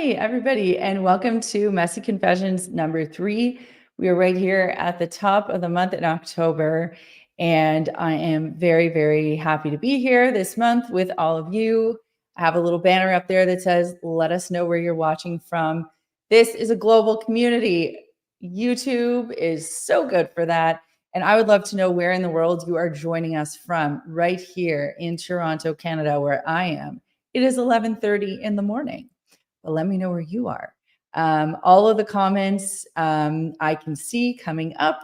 Hi, everybody, and welcome to Messy Confessions number 3. We are right here at the top of the month in October, and I am very, very happy to be here this month with all of you. I have a little banner up there that says, let us know where you're watching from. This is a global community. YouTube is so good for that. And I would love to know where in the world you are joining us from right here in Toronto, Canada, where I am. It is 11:30 in the morning. But let me know where you are. All of the comments I can see coming up,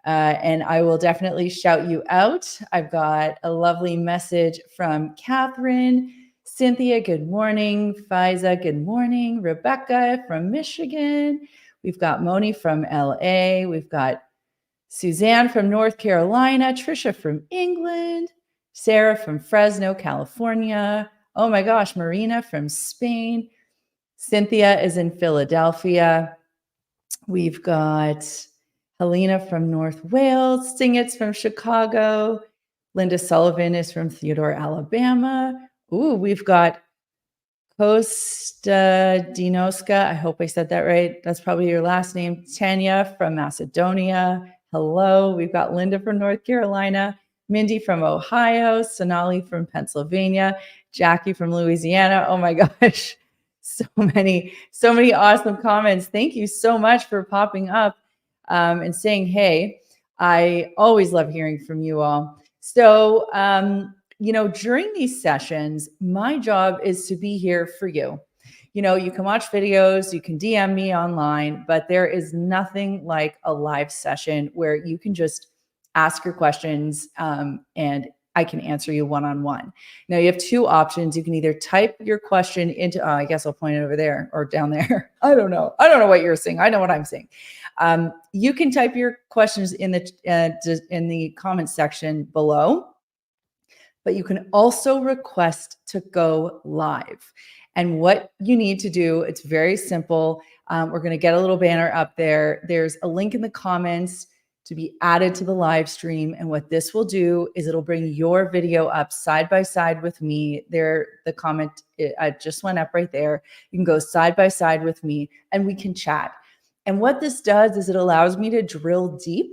and I will definitely shout you out. I've got a lovely message from Catherine. Cynthia, good morning. Fiza, good morning. Rebecca from Michigan. We've got Moni from LA. We've got Suzanne from North Carolina. Trisha from England. Sarah from Fresno, California. Oh my gosh, Marina from Spain. Cynthia is in Philadelphia. We've got Helena from North Wales. Singit's from Chicago. Linda Sullivan is from Theodore, Alabama. Ooh, we've got Costa Dinoska. I hope I said that right. That's probably your last name. Tanya from Macedonia. Hello. We've got Linda from North Carolina. Mindy from Ohio. Sonali from Pennsylvania. Jackie from Louisiana. Oh my gosh. So many awesome comments. Thank you so much for popping up and saying hey. I always love hearing from you all. So, during these sessions, my job is to be here for you. You can watch videos, you can DM me online, but there is nothing like a live session where you can just ask your questions and I can answer you one-on-one. Now you have two options. You can either type your question into, I guess I'll point it over there or down there. I don't know what you're saying. I know what I'm saying. You can type your questions in the comments section below, but you can also request to go live. And what you need to do, it's very simple. We're going to get a little banner up there. There's a link in the comments to be added to the live stream. And what this will do is it'll bring your video up side by side with me. There, the comment just went up right there. You can go side by side with me and we can chat. And what this does is it allows me to drill deep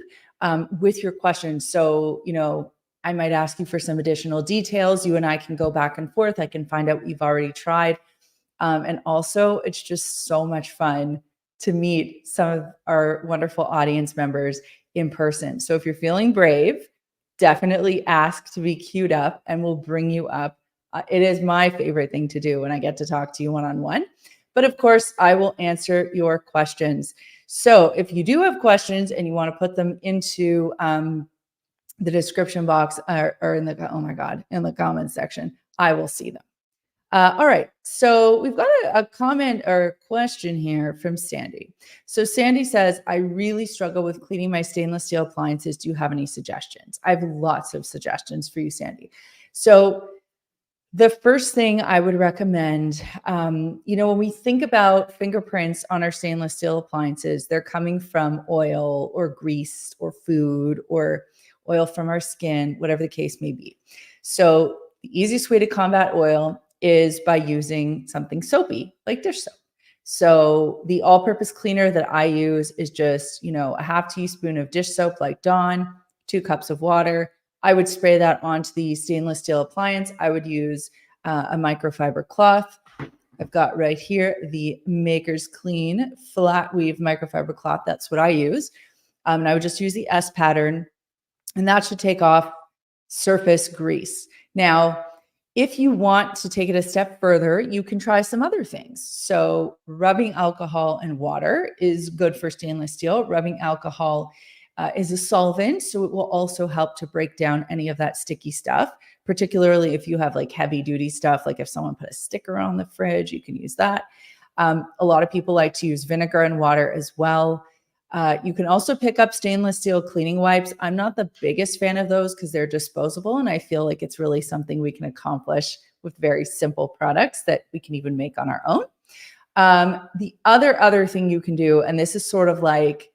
with your questions. So, I might ask you for some additional details. You and I can go back and forth. I can find out what you've already tried. And also, it's just so much fun to meet some of our wonderful audience members in person. So if you're feeling brave, definitely ask to be queued up and we'll bring you up. It is my favorite thing to do when I get to talk to you one-on-one. But of course, I will answer your questions. So if you do have questions and you want to put them into the description box or in the comments section, I will see them. All right, so we've got a comment or question here from Sandy. So Sandy says, I really struggle with cleaning my stainless steel appliances. Do you have any suggestions? I have lots of suggestions for you, Sandy. So the first thing I would recommend, when we think about fingerprints on our stainless steel appliances, they're coming from oil or grease or food or oil from our skin, whatever the case may be. So the easiest way to combat oil is by using something soapy like dish soap. So the all-purpose cleaner that I use is just, a half teaspoon of dish soap like Dawn, 2 cups of water. I would spray that onto the stainless steel appliance. I would use a microfiber cloth. I've got right here the Maker's Clean flat weave microfiber cloth. That's what I use. And I would just use the S pattern, and that should take off surface grease. Now, if you want to take it a step further, you can try some other things. So rubbing alcohol and water is good for stainless steel. Rubbing alcohol is a solvent, so it will also help to break down any of that sticky stuff, particularly if you have like heavy duty stuff, like if someone put a sticker on the fridge, you can use that. A lot of people like to use vinegar and water as well. You can also pick up stainless steel cleaning wipes. I'm not the biggest fan of those because they're disposable, and I feel like it's really something we can accomplish with very simple products that we can even make on our own. The other thing you can do, and this is sort of like,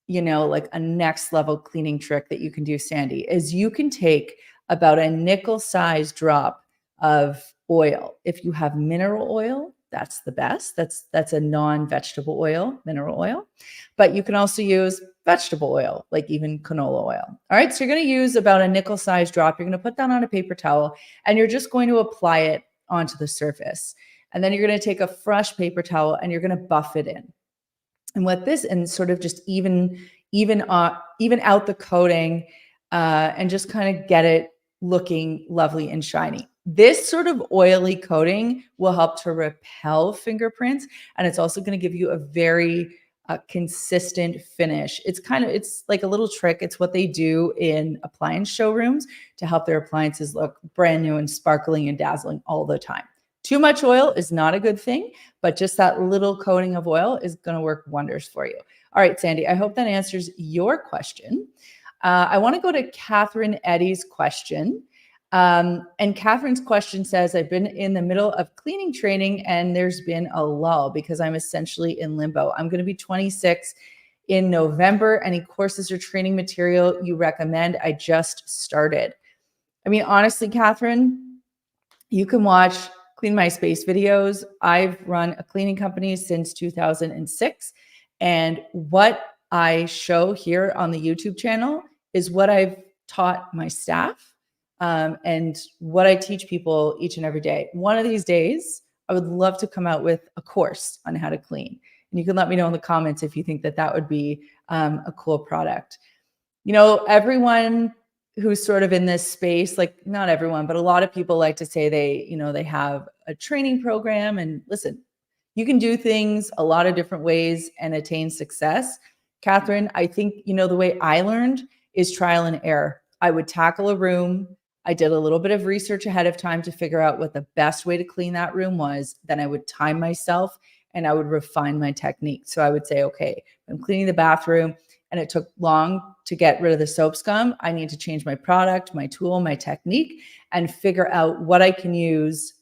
like a next level cleaning trick that you can do, Sandy, is you can take about a nickel-sized drop of oil. If you have mineral oil, that's the best. That's a non-vegetable oil, mineral oil. But you can also use vegetable oil, like even canola oil. All right, so you're going to use about a nickel-sized drop. You're going to put that on a paper towel, and you're just going to apply it onto the surface. And then you're going to take a fresh paper towel and you're going to buff it in. And what this, and sort of just even out the coating, and just kind of get it looking lovely and shiny. This sort of oily coating will help to repel fingerprints, and it's also going to give you a very consistent finish. It's like a little trick. It's what they do in appliance showrooms to help their appliances look brand new and sparkling and dazzling all the time. Too much oil is not a good thing, but just that little coating of oil is going to work wonders for you. All right, Sandy, I hope that answers your question. I want to go to Catherine Eddy's question. And Catherine's question says, I've been in the middle of cleaning training and there's been a lull because I'm essentially in limbo. I'm going to be 26 in November. Any courses or training material you recommend? I just started. I mean, honestly, Catherine, you can watch Clean My Space videos. I've run a cleaning company since 2006. And what I show here on the YouTube channel is what I've taught my staff, and what I teach people each and every day. One of these days, I would love to come out with a course on how to clean. And you can let me know in the comments if you think that that would be a cool product. You know, everyone who's sort of in this space, like not everyone, but a lot of people like to say they have a training program. And listen, you can do things a lot of different ways and attain success. Catherine, I think, the way I learned is trial and error. I would tackle a room. I did a little bit of research ahead of time to figure out what the best way to clean that room was. Then I would time myself and I would refine my technique. So I would say, okay, I'm cleaning the bathroom and it took long to get rid of the soap scum. I need to change my product, my tool, my technique, and figure out what I can use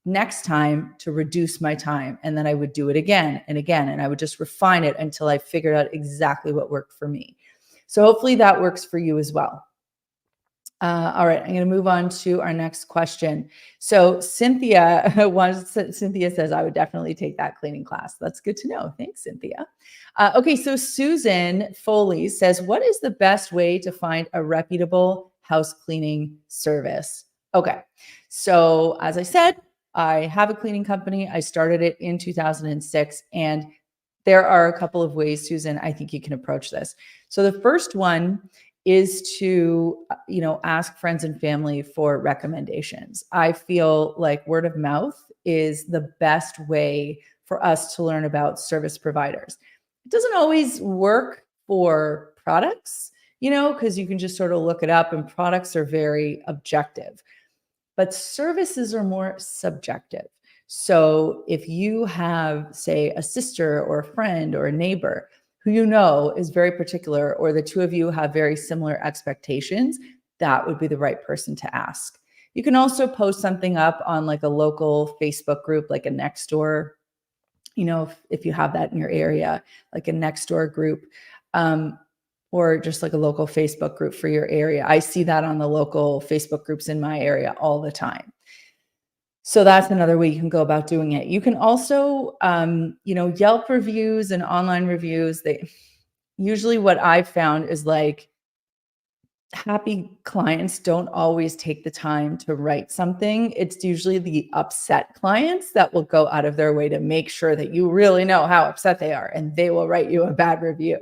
next time to reduce my time. And then I would do it again and again. And I would just refine it until I figured out exactly what worked for me. So hopefully that works for you as well. All right, I'm going to move on to our next question. So Cynthia says, I would definitely take that cleaning class. That's good to know. Thanks, Cynthia. Okay, so Susan Foley says, what is the best way to find a reputable house cleaning service? Okay, so as I said, I have a cleaning company. I started it in 2006, and there are a couple of ways, Susan, I think you can approach this. So the first one is to, ask friends and family for recommendations. I feel like word of mouth is the best way for us to learn about service providers. It doesn't always work for products, because you can just sort of look it up and products are very objective, but services are more subjective. So if you have, say, a sister or a friend or a neighbor who is very particular, or the two of you have very similar expectations, that would be the right person to ask. You can also post something up on like a local Facebook group, like a Nextdoor, if you have that in your area, like a Nextdoor group, or just like a local Facebook group for your area. I see that on the local Facebook groups in my area all the time. So that's another way you can go about doing it. You can also, Yelp reviews and online reviews. Usually what I've found is like happy clients don't always take the time to write something. It's usually the upset clients that will go out of their way to make sure that you really know how upset they are, and they will write you a bad review.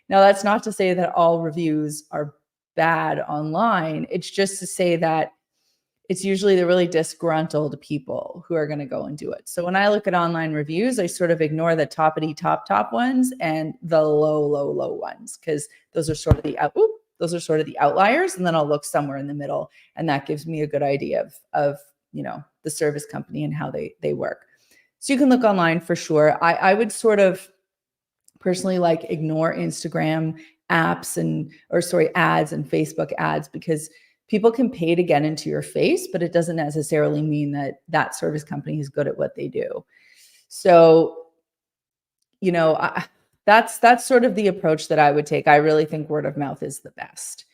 Now, that's not to say that all reviews are bad online. It's just to say that it's usually the really disgruntled people who are going to go and do it. So when I look at online reviews, I sort of ignore the top ones and the low ones, because those are sort of the outliers. And then I'll look somewhere in the middle, and that gives me a good idea of the service company and how they work. So you can look online for sure. I would sort of personally ignore Instagram ads and Facebook ads, because people can pay to get into your face, but it doesn't necessarily mean that service company is good at what they do. So, that's sort of the approach that I would take. I really think word of mouth is the best.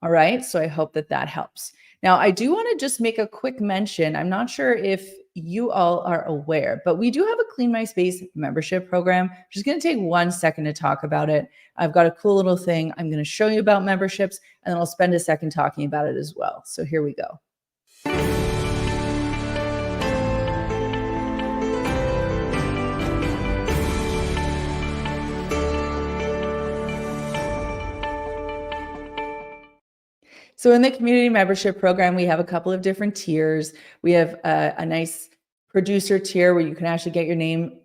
All right. So I hope that that helps. Now, I do want to just make a quick mention. I'm not sure if you all are aware, but we do have a Clean My Space membership program. Just going to take 1 second to talk about it. I've got a cool little thing I'm going to show you about memberships, and then I'll spend a second talking about it as well. So here we go. So in the community membership program, we have a couple of different tiers. We have a nice producer tier where you can actually get your name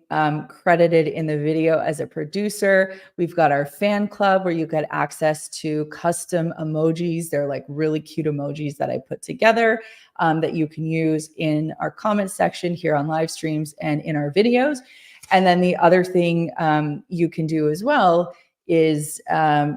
credited in the video as a producer. We've got our fan club where you get access to custom emojis. They're like really cute emojis that I put together that you can use in our comment section here on live streams and in our videos. And then the other thing you can do as well is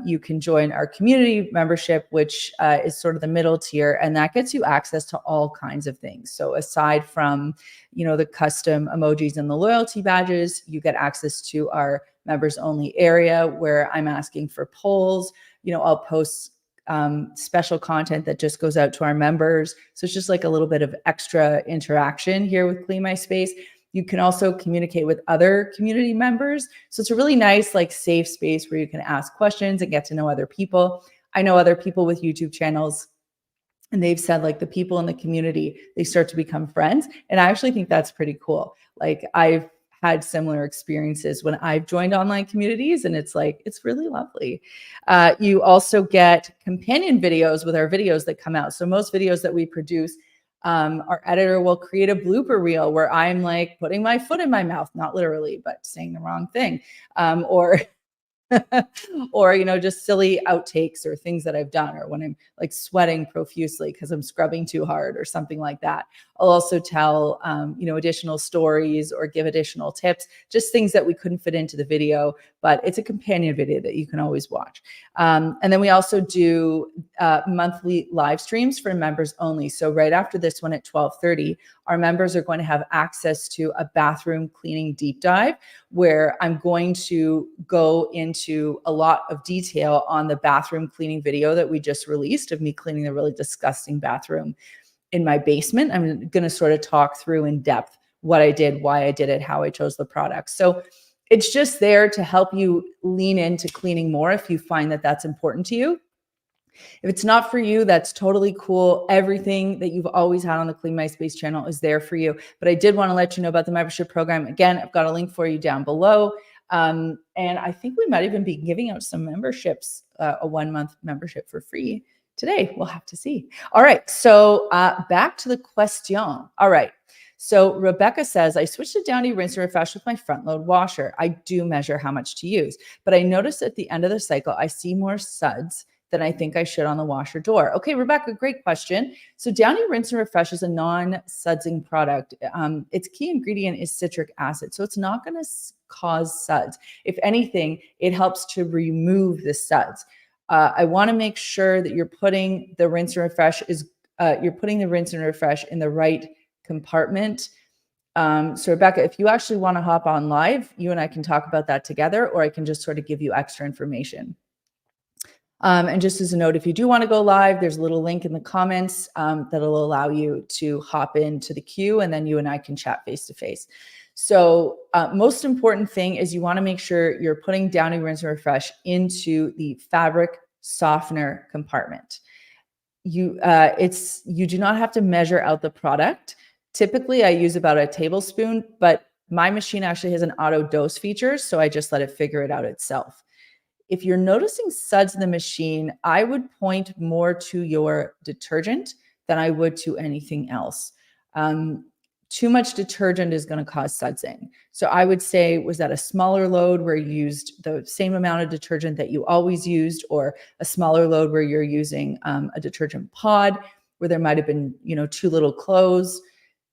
you can join our community membership, which is sort of the middle tier, and that gets you access to all kinds of things. So aside from, the custom emojis and the loyalty badges, you get access to our members only area where I'm asking for polls. I'll post special content that just goes out to our members. So it's just like a little bit of extra interaction here with Clean My Space. You can also communicate with other community members. So it's a really nice, safe space where you can ask questions and get to know other people. I know other people with YouTube channels, and they've said the people in the community, they start to become friends. And I actually think that's pretty cool. I've had similar experiences when I've joined online communities, and it's really lovely. You also get companion videos with our videos that come out. So most videos that we produce, our editor will create a blooper reel where I'm putting my foot in my mouth, not literally, but saying the wrong thing, or or just silly outtakes or things that I've done, or when I'm sweating profusely because I'm scrubbing too hard or something like that. I'll also tell additional stories or give additional tips, just things that we couldn't fit into the video, but it's a companion video that you can always watch. And then we also do monthly live streams for members only. So right after this one at 12:30, our members are going to have access to a bathroom cleaning deep dive where I'm going to go into a lot of detail on the bathroom cleaning video that we just released of me cleaning the really disgusting bathroom in my basement. I'm going to sort of talk through in depth what I did, why I did it, how I chose the products. So it's just there to help you lean into cleaning more if you find that that's important to you. If it's not for you, that's totally cool. Everything that you've always had on the Clean My Space channel is there for you. But I did want to let you know about the membership program. Again, I've got a link for you down below. And I think we might even be giving out some memberships, a 1-month membership for free today. We'll have to see. All right. So back to the question. All right. So Rebecca says, I switched to Downy rinse and refresh with my front load washer. I do measure how much to use, but I noticed at the end of the cycle, I see more suds than I think I should on the washer door. Okay, Rebecca, great question. So Downy Rinse and Refresh is a non-sudsing product. Its key ingredient is citric acid, so it's not going to cause suds. If anything, it helps to remove the suds. I want to make sure that you're putting the rinse and refresh in the right compartment. So Rebecca, if you actually want to hop on live, you and I can talk about that together, or I can just sort of give you extra information. And just as a note, if you do want to go live, there's a little link in the comments that'll allow you to hop into the queue, and then you and I can chat face to face. So most important thing is you want to make sure you're putting Downy Rinse and Refresh into the fabric softener compartment. You do not have to measure out the product. Typically, I use about a tablespoon, but my machine actually has an auto dose feature, so I just let it figure it out itself. If you're noticing suds in the machine, I would point more to your detergent than I would to anything else. Too much detergent is going to cause sudsing. So I would say, was that a smaller load where you used the same amount of detergent that you always used, or a smaller load where you're using a detergent pod where there might have been, too little clothes?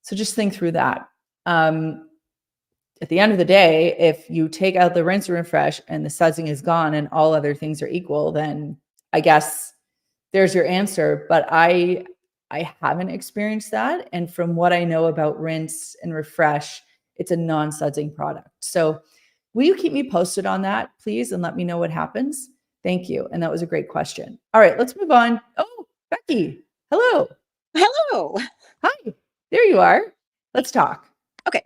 So just think through that. At the end of the day, if you take out the rinse and refresh and the sudsing is gone and all other things are equal, then I guess there's your answer. But I haven't experienced that. And from what I know about rinse and refresh, it's a non-sudsing product. So will you keep me posted on that, please, and let me know what happens? Thank you. And that was a great question. All right, let's move on. Oh, Becky. Hello. Hello. Hi. There you are. Let's talk. Okay.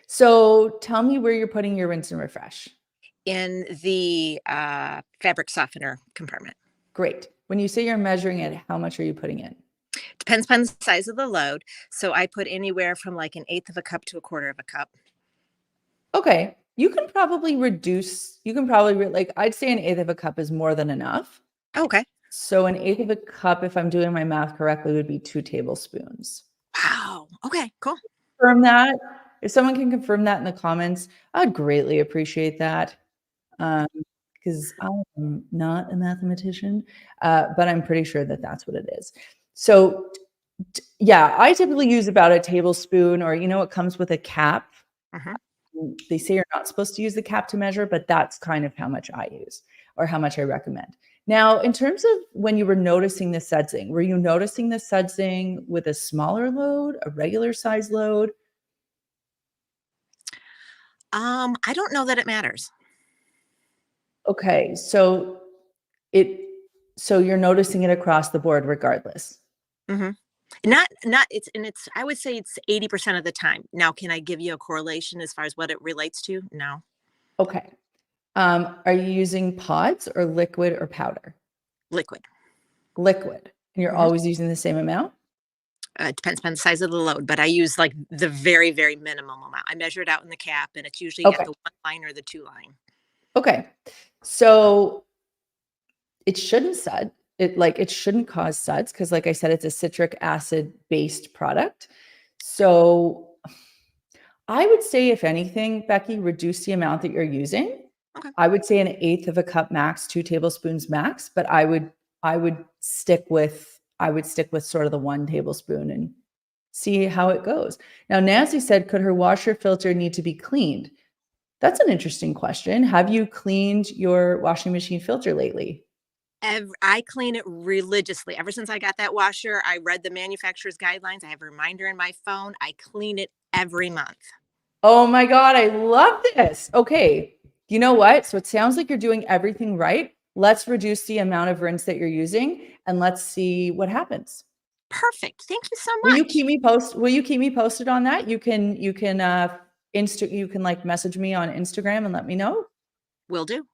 So tell me where you're putting your rinse and refresh. In the fabric softener compartment. Great. When you say you're measuring it, how much are you putting in? Depends upon the size of the load. So I put anywhere from like an eighth of a cup to a quarter of a cup. Okay. You can probably reduce, like, I'd say an eighth of a cup is more than enough. Okay. So an eighth of a cup, if I'm doing my math correctly, would be 2 tablespoons. Wow. Okay, cool. Confirm that. If someone can confirm that in the comments, I'd greatly appreciate that. Because I am not a mathematician, but I'm pretty sure that that's what it is. So yeah, I typically use about a tablespoon, or it comes with a cap. They say you're not supposed to use the cap to measure, but that's kind of how much I use or how much I recommend. Now, in terms of when you were noticing the sudsing, were you noticing the sudsing with a smaller load, a regular size load? I don't know that it matters. Okay, so you're noticing it across the board regardless. Mm-hmm. Not it's I would say it's 80% of the time. Now, can I give you a correlation as far as what it relates to? No. Okay. Are you using pods or liquid or powder? Liquid. Liquid. And you're Mm-hmm. always using the same amount? It depends upon the size of the load, but I use like the very, very minimum amount. I measure it out in the cap, and it's usually at Okay. the 1 line or the 2 line. Okay. So it shouldn't sud. It shouldn't cause suds because, like I said, it's a citric acid based product. So I would say, if anything, Becky, reduce the amount that you're using. Okay. I would say an eighth of a cup max, 2 tablespoons max, but I would stick with sort of the 1 tablespoon and see how it goes. Now, Nancy said, could her washer filter need to be cleaned? That's an interesting question. Have you cleaned your washing machine filter lately? I clean it religiously. Ever since I got that washer, I read the manufacturer's guidelines. I have a reminder in my phone. I clean it every month. Oh my God, I love this. Okay. You know what? So it sounds like you're doing everything right. Let's reduce the amount of rinse that you're using and let's see what happens. Perfect. Thank you so Will you much. keep me posted on that? You can like message me on Instagram and let me know. Will do.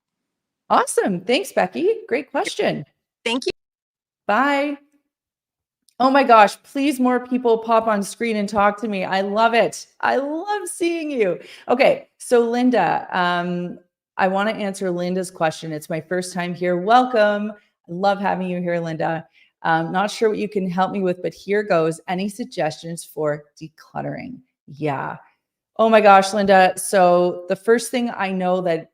Awesome. Thanks, Becky. Great question. Thank you. Bye. Oh my gosh, please more people pop on screen and talk to me. I love it. I love seeing you. Okay, so Linda, I want to answer Linda's question. It's my first time here. Welcome. I love having you here, Linda. Not sure what you can help me with, but here goes. Any suggestions for decluttering? Yeah. Oh my gosh, Linda. So the first thing I know that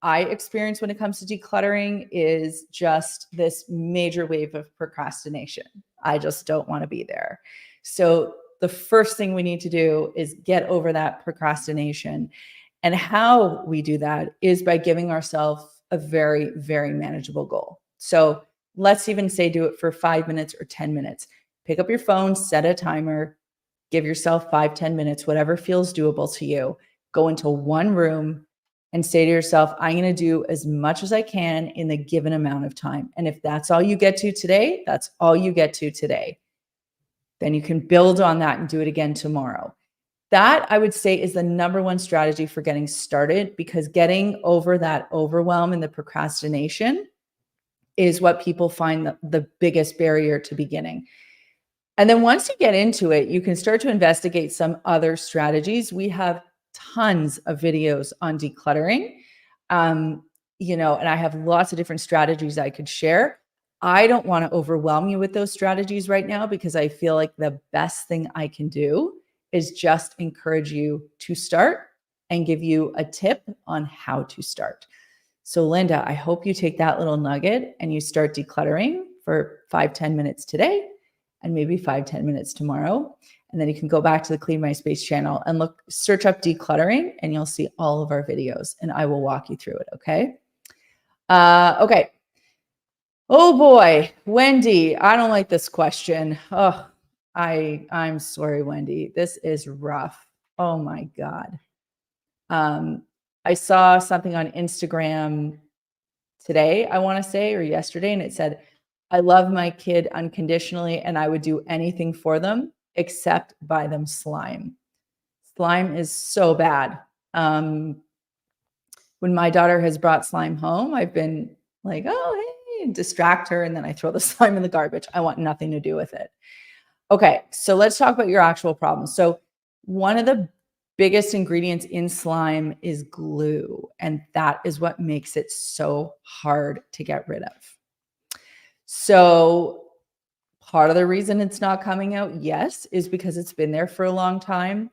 I experience when it comes to decluttering is just this major wave of procrastination. I just don't want to be there. So the first thing we need to do is get over that procrastination. And how we do that is by giving ourselves a very, very manageable goal. So let's even say do it for 5 minutes or 10 minutes. Pick up your phone, set a timer, give yourself 5-10 minutes, whatever feels doable to you. Go into one room and say to yourself, I'm going to do as much as I can in the given amount of time. And if that's all you get to today, that's all you get to today. Then you can build on that and do it again tomorrow. That, I would say, is the number one strategy for getting started, because getting over that overwhelm and the procrastination is what people find the biggest barrier to beginning. And then once you get into it, you can start to investigate some other strategies. We have tons of videos on decluttering, and I have lots of different strategies I could share. I don't want to overwhelm you with those strategies right now, because I feel like the best thing I can do is just encourage you to start and give you a tip on how to start. So Linda, I hope you take that little nugget and you start decluttering for 5-10 minutes today, and maybe 5-10 minutes tomorrow. And then you can go back to the Clean My Space channel and search up decluttering, and you'll see all of our videos, and I will walk you through it. Okay. Okay. Oh boy, Wendy, I don't like this question. Oh, I'm sorry, Wendy. This is rough. Oh my God. I saw something on Instagram today, I want to say, or yesterday, and it said, I love my kid unconditionally and I would do anything for them except buy them slime. Slime is so bad. When my daughter has brought slime home, I've been like, oh, hey, distract her. And then I throw the slime in the garbage. I want nothing to do with it. Okay, so let's talk about your actual problem. So, one of the biggest ingredients in slime is glue, and that is what makes it so hard to get rid of. So, part of the reason it's not coming out, yes, is because it's been there for a long time.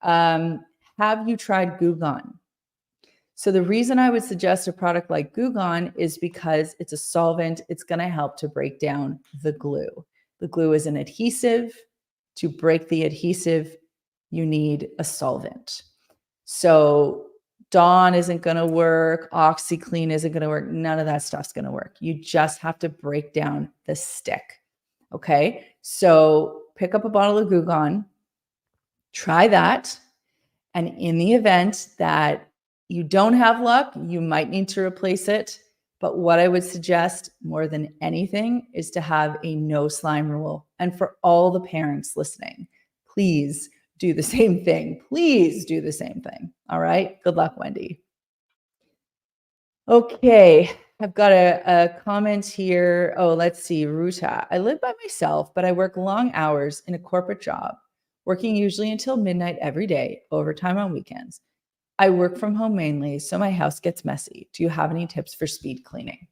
Have you tried Goo Gone? So the reason I would suggest a product like Goo Gone is because it's a solvent. It's going to help to break down the glue. The glue is an adhesive. To break the adhesive, you need a solvent. So Dawn isn't going to work. OxyClean isn't going to work. None of that stuff's going to work. You just have to break down the stick. Okay. So pick up a bottle of Goo Gone, try that. And in the event that you don't have luck, you might need to replace it. But what I would suggest more than anything is to have a no slime rule. And for all the parents listening, please do the same thing. Please do the same thing. All right. Good luck, Wendy. Okay. I've got a comment here. Oh, let's see. Ruta. I live by myself, but I work long hours in a corporate job, working usually until midnight every day, overtime on weekends. I work from home mainly, so my house gets messy. Do you have any tips for speed cleaning?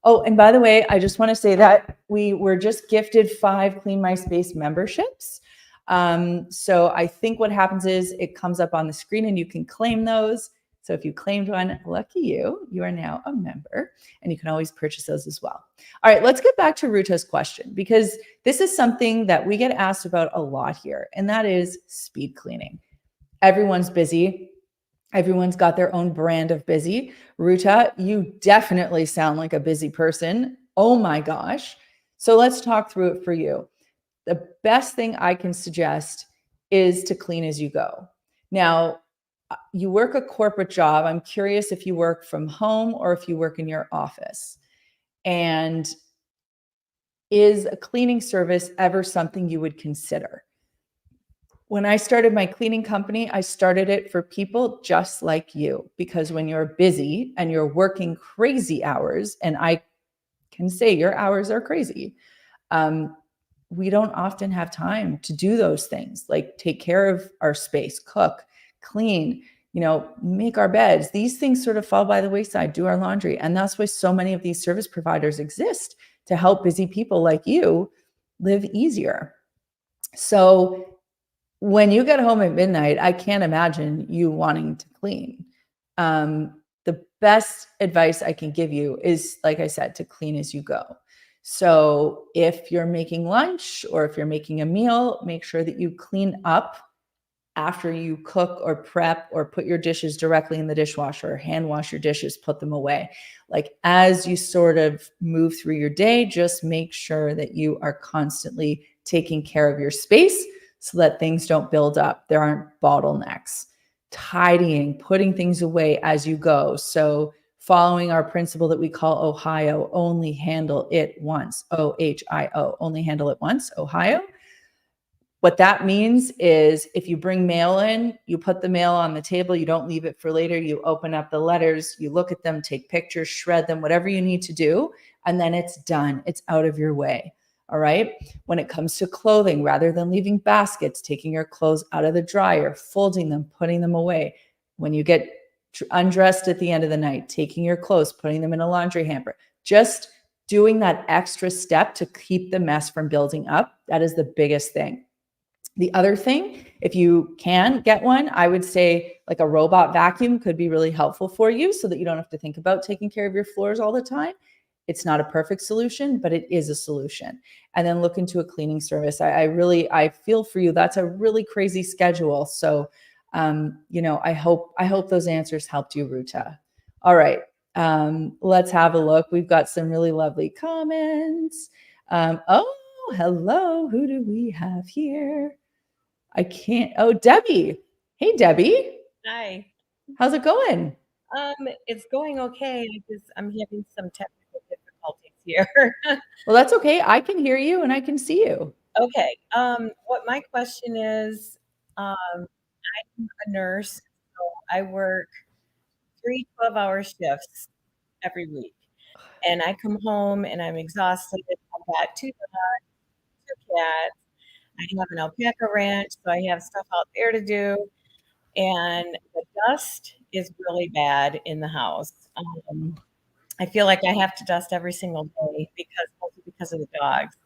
Oh, and by the way, I just want to say that we were just gifted 5 Clean My Space memberships. So I think what happens is it comes up on the screen and you can claim those. So if you claimed one, lucky you, you are now a member and you can always purchase those as well. All right, let's get back to Ruta's question because this is something that we get asked about a lot here, and that is speed cleaning. Everyone's busy. Everyone's got their own brand of busy. Ruta, you definitely sound like a busy person. Oh my gosh. So let's talk through it for you. The best thing I can suggest is to clean as you go. Now, you work a corporate job. I'm curious if you work from home or if you work in your office. And is a cleaning service ever something you would consider? When I started my cleaning company, I started it for people just like you, because when you're busy and you're working crazy hours, and I can say your hours are crazy, we don't often have time to do those things, like take care of our space, cook, clean, make our beds. These things sort of fall by the wayside, do our laundry. And that's why so many of these service providers exist, to help busy people like you live easier. So when you get home at midnight, I can't imagine you wanting to clean. The best advice I can give you is, like I said, to clean as you go. So if you're making lunch or if you're making a meal, make sure that you clean up after you cook or prep or put your dishes directly in the dishwasher or hand wash your dishes, put them away. Like as you sort of move through your day, just make sure that you are constantly taking care of your space so that things don't build up. There aren't bottlenecks. Tidying, putting things away as you go. So following our principle that we call Ohio, only handle it once, OHIO, only handle it once, Ohio. What that means is if you bring mail in, you put the mail on the table, you don't leave it for later, you open up the letters, you look at them, take pictures, shred them, whatever you need to do, and then it's done. It's out of your way. All right. When it comes to clothing, rather than leaving baskets, taking your clothes out of the dryer, folding them, putting them away. When you get undressed at the end of the night, taking your clothes, putting them in a laundry hamper, just doing that extra step to keep the mess from building up. That is the biggest thing. The other thing, if you can get one, I would say like a robot vacuum could be really helpful for you so that you don't have to think about taking care of your floors all the time. It's not a perfect solution, but it is a solution. And then look into a cleaning service. I feel for you. That's a really crazy schedule. So, I hope those answers helped you, Ruta. All right. Let's have a look. We've got some really lovely comments. Hello. Who do we have here? Debbie. Hey, Debbie. Hi. How's it going? It's going okay. I'm having some technical difficulties here. Well, that's okay. I can hear you and I can see you. Okay. What my question is, I'm a nurse, so I work 3 12-hour shifts every week. And I come home and I'm exhausted. I've got 2 dogs, 2 cats. I have an alpaca ranch, so I have stuff out there to do. And the dust is really bad in the house. I feel like I have to dust every single day mostly because of the dogs.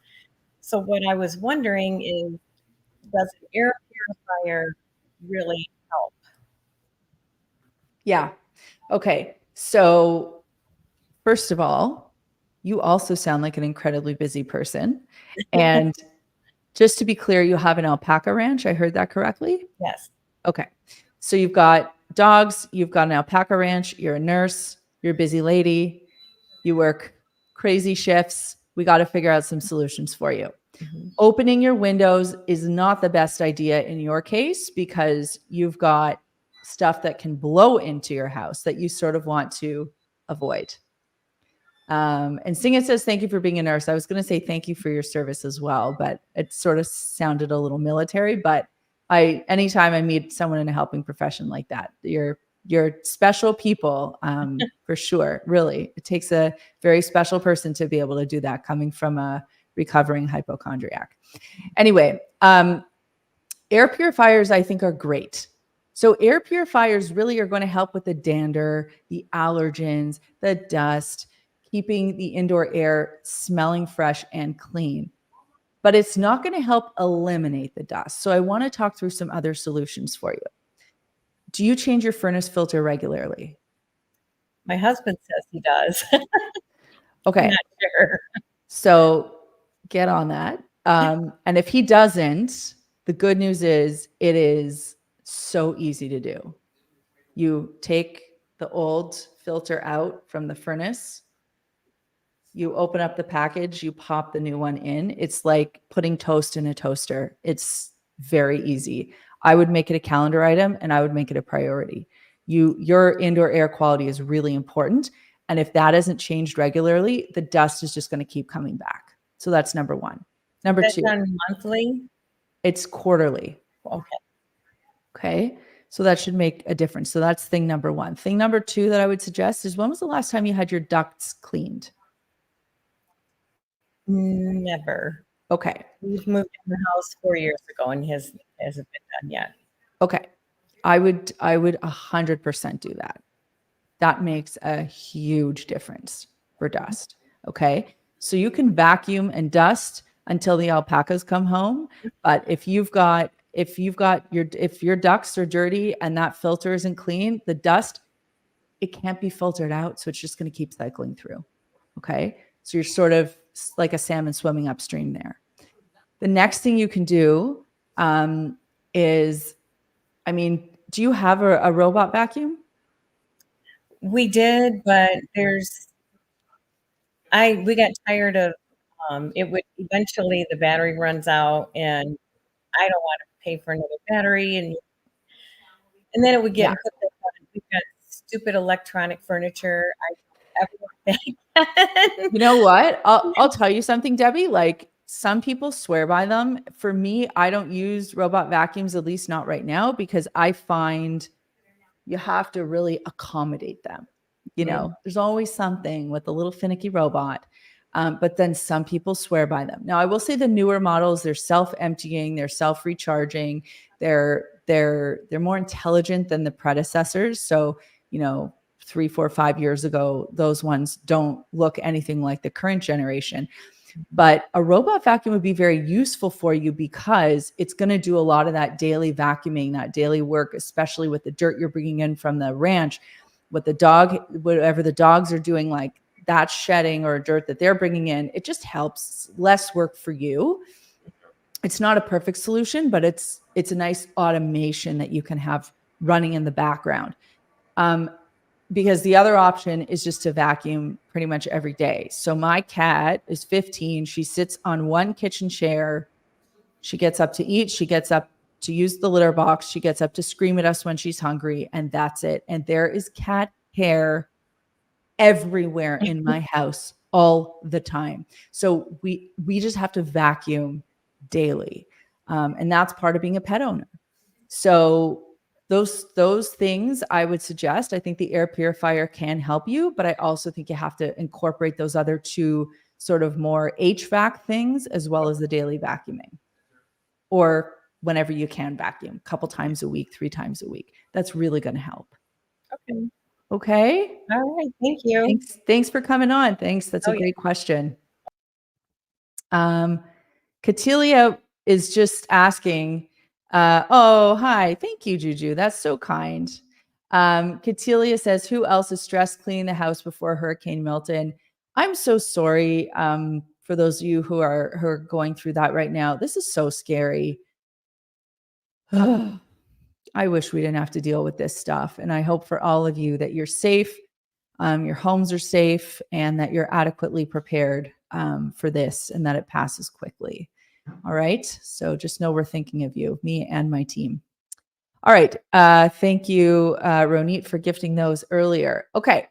So what I was wondering is, does an air purifier really help? Yeah. Okay. So, first of all, you also sound like an incredibly busy person. And just to be clear, you have an alpaca ranch. I heard that correctly? Yes. Okay. So you've got dogs, you've got an alpaca ranch, you're a nurse, you're a busy lady, you work crazy shifts. We got to figure out some solutions for you. Mhm. Opening your windows is not the best idea in your case because you've got stuff that can blow into your house that you sort of want to avoid. And Singh says, thank you for being a nurse. I was going to say thank you for your service as well, but it sort of sounded a little military. But anytime I meet someone in a helping profession like that, you're special people, for sure. Really, it takes a very special person to be able to do that, coming from a recovering hypochondriac. Anyway, air purifiers, I think, are great. So air purifiers really are going to help with the dander, the allergens, the dust, keeping the indoor air smelling fresh and clean. But it's not going to help eliminate the dust. So I want to talk through some other solutions for you. Do you change your furnace filter regularly? My husband says he does. I'm Okay. not sure. So get on that. And if he doesn't, the good news is it is so easy to do. You take the old filter out from the furnace, you open up the package, you pop the new one in. It's like putting toast in a toaster. It's very easy. I would make it a calendar item and I would make it a priority. Your indoor air quality is really important. And if that isn't changed regularly, the dust is just going to keep coming back. So that's number one. Number That's two, done monthly? it's quarterly. Okay. Okay. So that should make a difference. So that's thing number one. Thing number two that I would suggest is, when was the last time you had your ducts cleaned? Never. Okay. We've moved in the house 4 years ago and hasn't been done yet. Okay. I would 100% do that. That makes a huge difference for dust. Okay. So you can vacuum and dust until the alpacas come home. But if your ducts are dirty and that filter isn't clean, the dust, it can't be filtered out. So it's just going to keep cycling through. Okay. So you're sort of like a salmon swimming upstream there. The next thing you can do is, do you have a robot vacuum? We did, but we got tired of, it would eventually the battery runs out and I don't want to pay for another battery and then it would get Yeah. hooked up on. We've got stupid electronic furniture. I don't ever want that. You know what? I'll tell you something, Debbie. Like, some people swear by them. For me, I don't use robot vacuums, at least not right now, because I find you have to really accommodate them. There's always something with a little finicky robot. But then some people swear by them. Now, I will say the newer models, they're self-emptying, they're self-recharging, they're more intelligent than the predecessors. So, 3, 4, 5 years ago, those ones don't look anything like the current generation. But a robot vacuum would be very useful for you because it's going to do a lot of that daily vacuuming, that daily work, especially with the dirt you're bringing in from the ranch, whatever the dogs are doing, like that shedding or dirt that they're bringing in. It just helps, less work for you. It's not a perfect solution, but it's a nice automation that you can have running in the background. Because the other option is just to vacuum pretty much every day. So my cat is 15. She sits on one kitchen chair. She gets up to eat. She gets up to use the litter box. She gets up to scream at us when she's hungry, and that's it. And there is cat hair everywhere in my house all the time. So we just have to vacuum daily. And that's part of being a pet owner. So those things I would suggest. I think the air purifier can help you, but I also think you have to incorporate those other two sort of more HVAC things as well as the daily vacuuming, or whenever you can vacuum, a couple times a week, 3 times a week. That's really going to help. Okay. Okay. All right. Thank you. Thanks for coming on. Thanks. That's a Oh, yeah. great question. Catilia is just asking, oh, hi. Thank you, Juju. That's so kind. Catilia says, who else is stressed cleaning the house before Hurricane Milton? I'm so sorry for those of you who are going through that right now. This is so scary. I wish we didn't have to deal with this stuff. And I hope for all of you that you're safe, your homes are safe, and that you're adequately prepared for this and that it passes quickly. All right. So just know we're thinking of you, me and my team. All right. Thank you, Ronit, for gifting those earlier. Okay.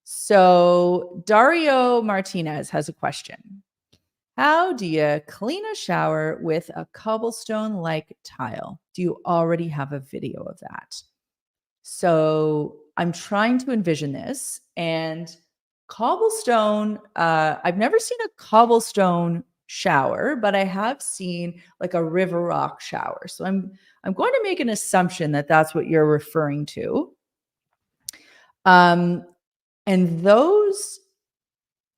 So Dario Martinez has a question. How do you clean a shower with a cobblestone-like tile? Do you already have a video of that? So I'm trying to envision this, and cobblestone, I've never seen a cobblestone shower, but I have seen like a river rock shower. So I'm going to make an assumption that that's what you're referring to. And those,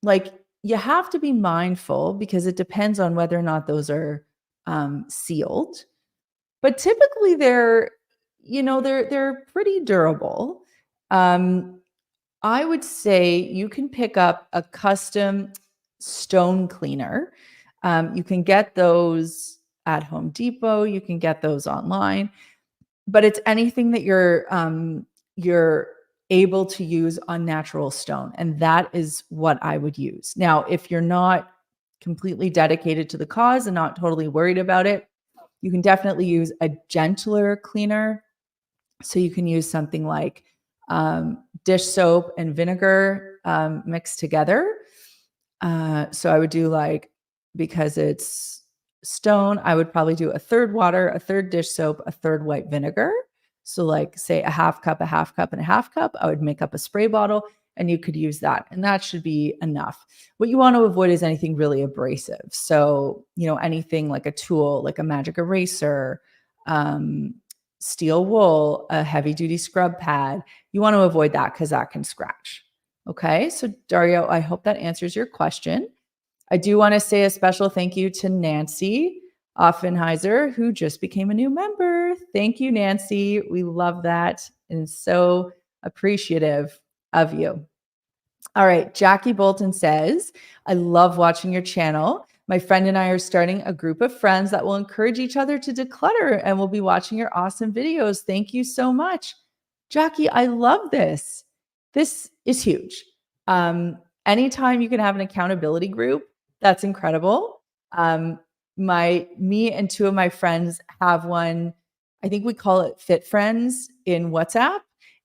like, you have to be mindful because it depends on whether or not those are sealed. But typically they're pretty durable. I would say you can pick up a custom stone cleaner. You can get those at Home Depot. You can get those online, but it's anything that you're able to use on natural stone, and that is what I would use. Now, if you're not completely dedicated to the cause and not totally worried about it, you can definitely use a gentler cleaner. So you can use something like dish soap and vinegar mixed together. So I would do because it's stone, I would probably do a third water, a third dish soap, a third white vinegar. So say a half cup, and a half cup. I would make up a spray bottle and you could use that. And that should be enough. What you want to avoid is anything really abrasive. So, anything like a tool, like a magic eraser, steel wool, a heavy duty scrub pad. You want to avoid that because that can scratch. Okay. So Dario, I hope that answers your question. I do want to say a special thank you to Nancy Offenheiser, who just became a new member. Thank you, Nancy. We love that and so appreciative of you. All right. Jackie Bolton says, I love watching your channel. My friend and I are starting a group of friends that will encourage each other to declutter, and we'll be watching your awesome videos. Thank you so much. Jackie, I love this. This is huge. Anytime you can have an accountability group, that's incredible. Me and two of my friends have one. I think we call it Fit Friends in WhatsApp.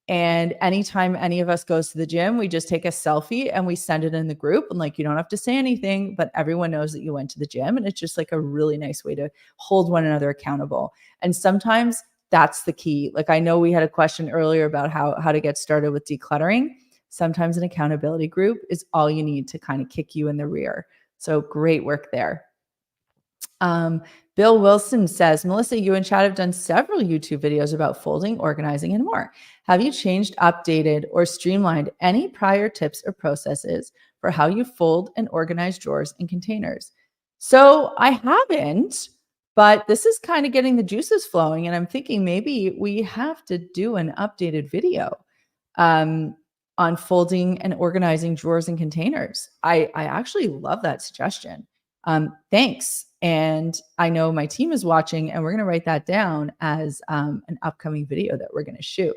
And anytime any of us goes to the gym, we just take a selfie and we send it in the group. And you don't have to say anything, but everyone knows that you went to the gym. And it's just a really nice way to hold one another accountable. And sometimes that's the key. I know we had a question earlier about how to get started with decluttering. Sometimes an accountability group is all you need to kind of kick you in the rear. So great work there. Bill Wilson says, Melissa, you and Chad have done several YouTube videos about folding, organizing, and more. Have you changed, updated, or streamlined any prior tips or processes for how you fold and organize drawers and containers? So I haven't, but this is kind of getting the juices flowing. And I'm thinking maybe we have to do an updated video on folding and organizing drawers and containers. I actually love that suggestion. Thanks. And I know my team is watching, and we're going to write that down as an upcoming video that we're going to shoot.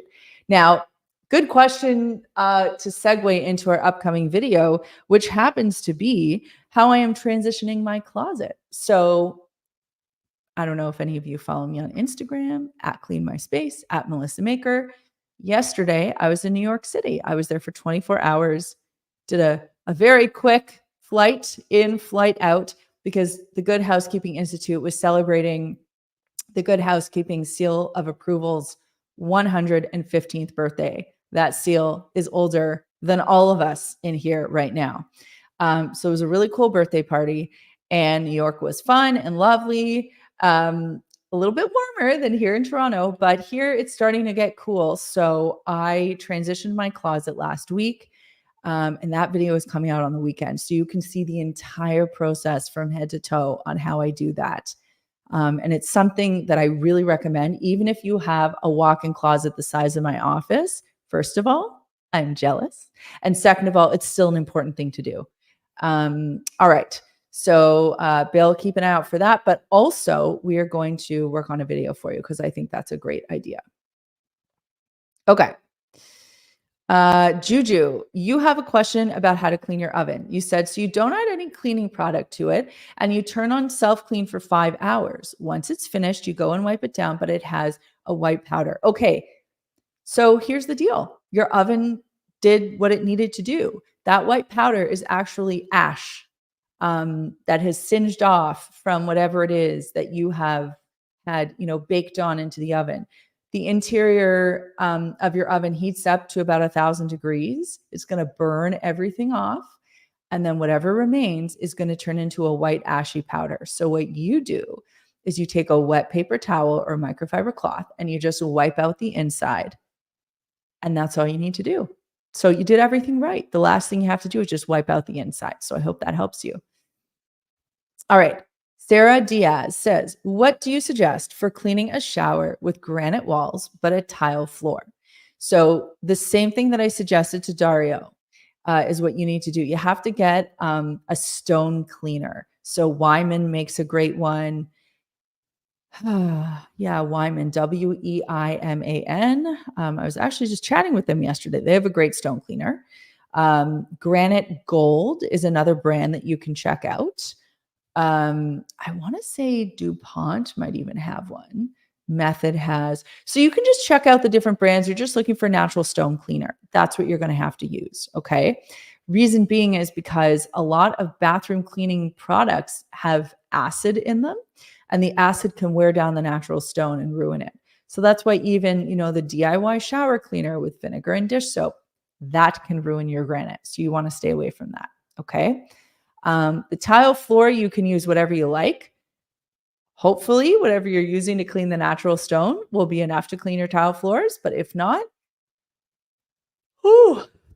Now, good question to segue into our upcoming video, which happens to be how I am transitioning my closet. So I don't know if any of you follow me on Instagram at Clean My Space, at Melissa Maker. Yesterday, I was in New York City. I was there for 24 hours, did a very quick flight in, flight out, because the Good Housekeeping Institute was celebrating the Good Housekeeping Seal of Approval's 115th birthday. That seal is older than all of us in here right now. So it was a really cool birthday party, and New York was fun and lovely. A little bit warmer than here in Toronto, but here it's starting to get cool. So I transitioned my closet last week, and that video is coming out on the weekend. So you can see the entire process from head to toe on how I do that. And it's something that I really recommend, even if you have a walk-in closet the size of my office. First of all, I'm jealous. And second of all, it's still an important thing to do. All right. So Bill, keep an eye out for that. But also, we are going to work on a video for you because I think that's a great idea. Okay. Juju, you have a question about how to clean your oven. You said, so you don't add any cleaning product to it and you turn on self-clean for 5 hours. Once it's finished, you go and wipe it down, but it has a white powder. Okay. So here's the deal. Your oven did what it needed to do. That white powder is actually ash that has singed off from whatever it is that you have had, baked on into the oven. The interior of your oven heats up to about 1,000 degrees. It's going to burn everything off. And then whatever remains is going to turn into a white ashy powder. So what you do is you take a wet paper towel or microfiber cloth and you just wipe out the inside. And that's all you need to do. So you did everything right. The last thing you have to do is just wipe out the inside. So I hope that helps you. All right. Sarah Diaz says, what do you suggest for cleaning a shower with granite walls, but a tile floor? So the same thing that I suggested to Dario is what you need to do. You have to get a stone cleaner. So Wyman makes a great one. Yeah, Wyman, Weiman. I was actually just chatting with them yesterday. They have a great stone cleaner. Granite Gold is another brand that you can check out. I want to say DuPont might even have one. Method has. So you can just check out the different brands. You're just looking for natural stone cleaner. That's what you're going to have to use. Okay. Reason being is because a lot of bathroom cleaning products have acid in them, and the acid can wear down the natural stone and ruin it. So that's why even, the DIY shower cleaner with vinegar and dish soap, that can ruin your granite. So you want to stay away from that. Okay. The tile floor, you can use whatever you like. Hopefully, whatever you're using to clean the natural stone will be enough to clean your tile floors. But if not,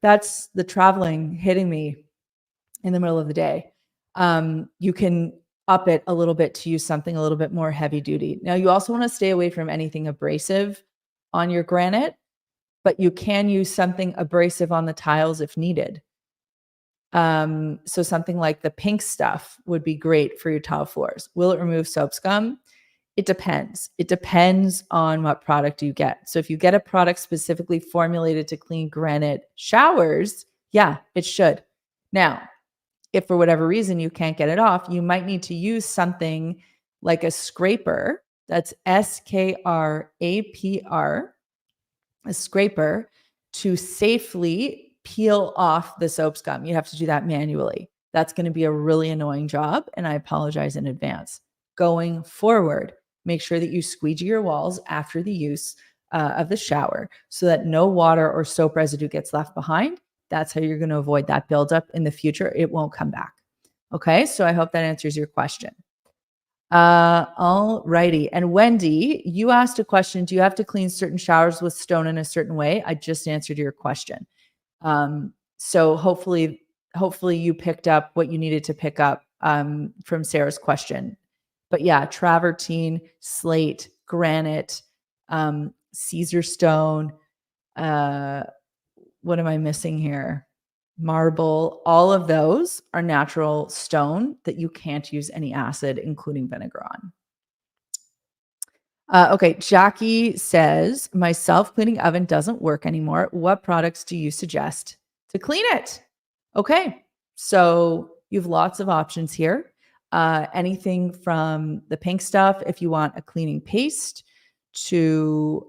that's the traveling hitting me in the middle of the day. You can up it a little bit to use something a little bit more heavy duty. Now, you also want to stay away from anything abrasive on your granite, but you can use something abrasive on the tiles if needed. So something like the pink stuff would be great for your tile floors. Will it remove soap scum? It depends. It depends on what product you get. So if you get a product specifically formulated to clean granite showers, yeah, it should. Now, if for whatever reason you can't get it off, you might need to use something like a scraper. That's SKRAPR, a scraper, to safely peel off the soap scum. You have to do that manually. That's going to be a really annoying job, and I apologize in advance. Going forward, make sure that you squeegee your walls after the use of the shower so that no water or soap residue gets left behind. That's how you're going to avoid that buildup in the future. It won't come back. Okay, so I hope that answers your question. All righty. And Wendy, you asked a question. Do you have to clean certain showers with stone in a certain way? I just answered your question. So hopefully you picked up what you needed to pick up from Sarah's question. But yeah, travertine, slate, granite, Caesar stone. What am I missing here? Marble. All of those are natural stone that you can't use any acid, including vinegar on. Okay, Jackie says, my self-cleaning oven doesn't work anymore. What products do you suggest to clean it? Okay, so you have lots of options here. Anything from the pink stuff, if you want a cleaning paste, to,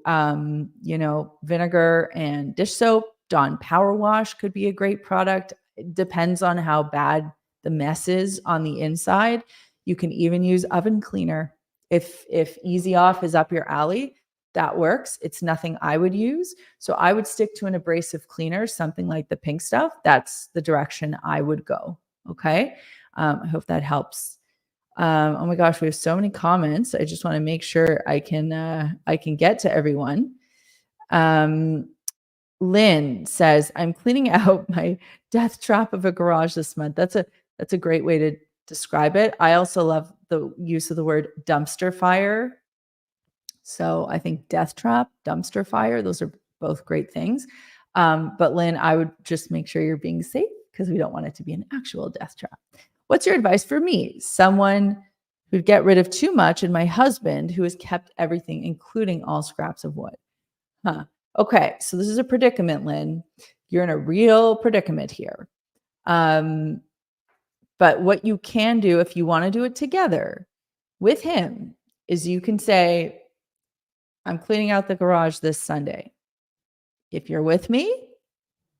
vinegar and dish soap. Dawn Power Wash could be a great product. It depends on how bad the mess is on the inside. You can even use oven cleaner. If Easy Off is up your alley, that works. It's nothing I would use. So I would stick to an abrasive cleaner, something like the pink stuff. That's the direction I would go. Okay. I hope that helps. Oh my gosh, we have so many comments. I just want to make sure I can get to everyone. Lynn says, I'm cleaning out my death trap of a garage this month. That's a great way to describe it. I also love the use of the word dumpster fire. So I think death trap, dumpster fire, those are both great things. But Lynn, I would just make sure you're being safe because we don't want it to be an actual death trap. What's your advice for me? Someone who'd get rid of too much, and my husband who has kept everything, including all scraps of wood. Okay, so this is a predicament, Lynn. You're in a real predicament here. But what you can do if you want to do it together with him is you can say, I'm cleaning out the garage this Sunday. If you're with me,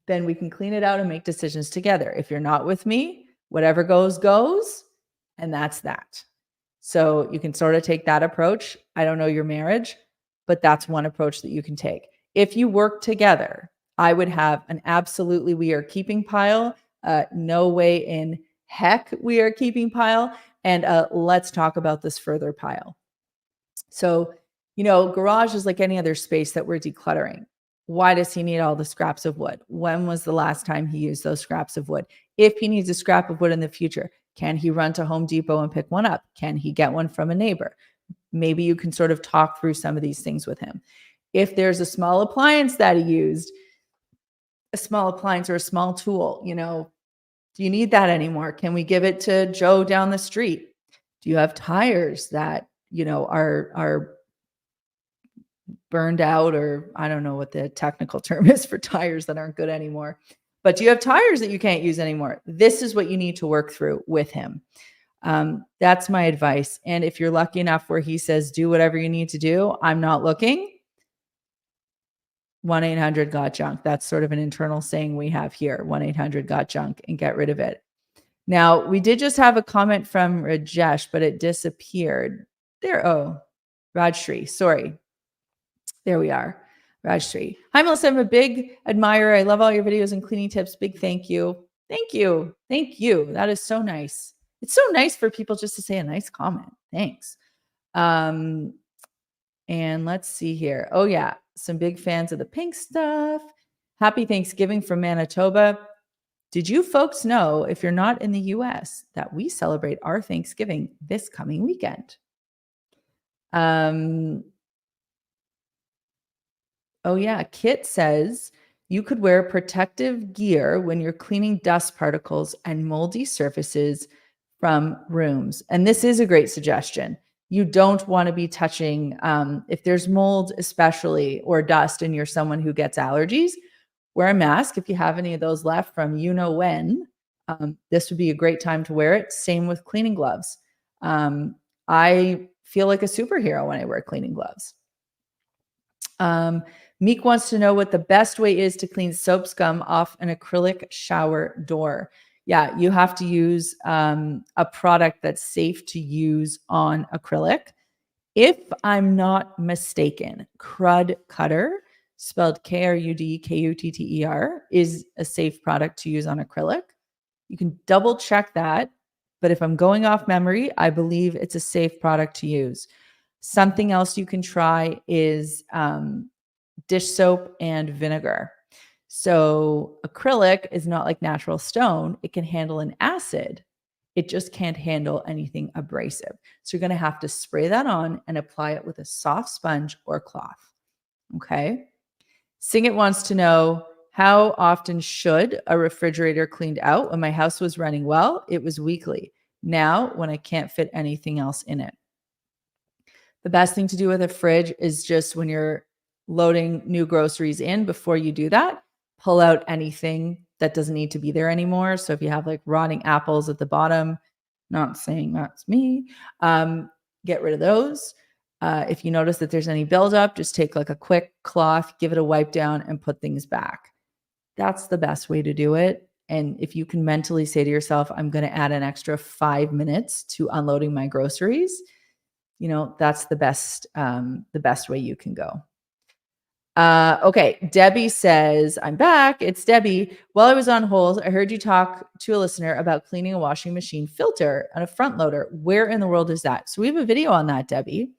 then we can clean it out and make decisions together. If you're not with me, whatever goes, goes. And that's that. So you can sort of take that approach. I don't know your marriage, but that's one approach that you can take. If you work together, I would have an absolutely we are keeping pile. No way in heck we are keeping pile. And let's talk about this further pile. So, garage is like any other space that we're decluttering. Why does he need all the scraps of wood? When was the last time he used those scraps of wood? If he needs a scrap of wood in the future, can he run to Home Depot and pick one up? Can he get one from a neighbor? Maybe you can sort of talk through some of these things with him. If there's a small appliance that he used, a small appliance or a small tool, do you need that anymore? Can we give it to Joe down the street? Do you have tires that, are burned out, or I don't know what the technical term is for tires that aren't good anymore, but do you have tires that you can't use anymore? This is what you need to work through with him. That's my advice. And if you're lucky enough where he says, do whatever you need to do, I'm not looking, 1-800-GOT-JUNK. That's sort of an internal saying we have here, 1-800-GOT-JUNK, and get rid of it. Now, we did just have a comment from Rajesh, but it disappeared. There, Rajshri, sorry. There we are. Rajshri. Hi, Melissa. I'm a big admirer. I love all your videos and cleaning tips. Big thank you. Thank you. Thank you. That is so nice. It's so nice for people just to say a nice comment. Thanks. And let's see here. Oh, yeah. Some big fans of the pink stuff. Happy Thanksgiving from Manitoba. Did you folks know, if you're not in the US, that we celebrate our Thanksgiving this coming weekend? Oh, yeah. Kit says you could wear protective gear when you're cleaning dust particles and moldy surfaces from rooms. And this is a great suggestion. You don't want to be touching, if there's mold, especially, or dust, and you're someone who gets allergies, wear a mask. If you have any of those left from when, this would be a great time to wear it. Same with cleaning gloves. I feel like a superhero when I wear cleaning gloves. Meek wants to know what the best way is to clean soap scum off an acrylic shower door. Yeah, you have to use a product that's safe to use on acrylic. If I'm not mistaken, Crud Cutter, spelled KRUDKUTTER, is a safe product to use on acrylic. You can double check that. But if I'm going off memory, I believe it's a safe product to use. Something else you can try is dish soap and vinegar. So acrylic is not like natural stone. It can handle an acid. It just can't handle anything abrasive. So you're going to have to spray that on and apply it with a soft sponge or cloth. Okay. Singit wants to know, how often should a refrigerator cleaned out? When my house was running well, it was weekly. Now, when I can't fit anything else in it. The best thing to do with a fridge is just when you're loading new groceries in, before you do that, pull out anything that doesn't need to be there anymore. So if you have like rotting apples at the bottom, not saying that's me, get rid of those. If you notice that there's any buildup, just take like a quick cloth, give it a wipe down, and put things back. That's the best way to do it. And if you can mentally say to yourself, I'm going to add an extra 5 minutes to unloading my groceries, that's the best way you can go. Okay. Debbie says, I'm back. It's Debbie. While I was on hold, I heard you talk to a listener about cleaning a washing machine filter on a front loader. Where in the world is that? So we have a video on that, Debbie.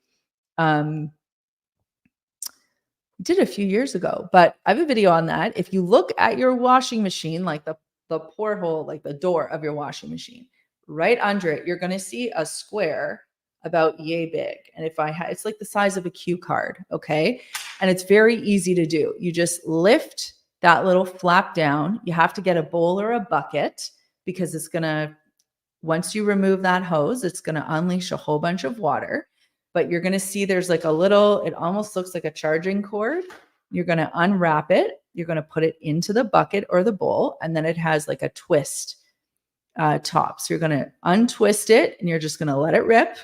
Did a few years ago, but I have a video on that. If you look at your washing machine, like the porthole, like the door of your washing machine, right under it, you're going to see a square about yay big. And it's like the size of a cue card. Okay. And it's very easy to do. You just lift that little flap down. You have to get a bowl or a bucket because once you remove that hose, it's going to unleash a whole bunch of water. But you're going to see there's like it almost looks like a charging cord. You're going to unwrap it. You're going to put it into the bucket or the bowl. And then it has like a twist top. So you're going to untwist it and you're just going to let it rip.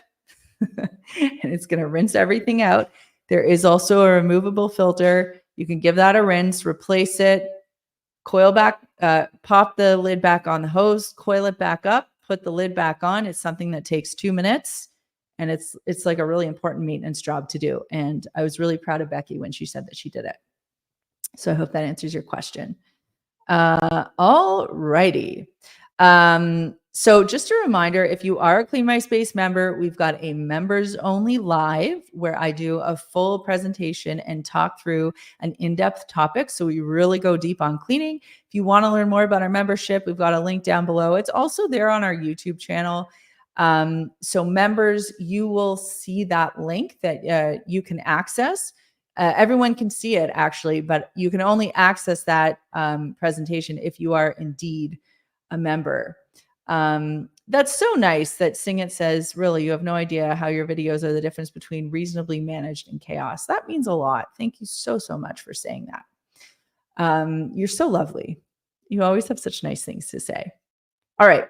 And it's going to rinse everything out. There is also a removable filter. You can give that a rinse, replace it, coil back, pop the lid back on the hose, coil it back up, put the lid back on. It's something that takes 2 minutes. And it's like a really important maintenance job to do. And I was really proud of Becky when she said that she did it. So I hope that answers your question. All righty. So just a reminder, if you are a Clean My Space member, we've got a members only live where I do a full presentation and talk through an in-depth topic. So we really go deep on cleaning. If you want to learn more about our membership, we've got a link down below. It's also there on our YouTube channel. So members, you will see that link that you can access. Everyone can see it actually, but you can only access that presentation if you are indeed a member. That's so nice that Sing It says, really, you have no idea how your videos are the difference between reasonably managed and chaos. That means a lot. Thank you so, so much for saying that. You're so lovely. You always have such nice things to say. All right.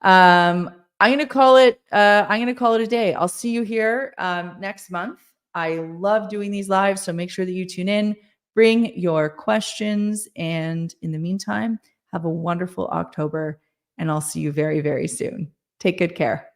I'm going to call it a day. I'll see you here next month. I love doing these lives, so make sure that you tune in, bring your questions, and in the meantime, have a wonderful October, and I'll see you very, very soon. Take good care.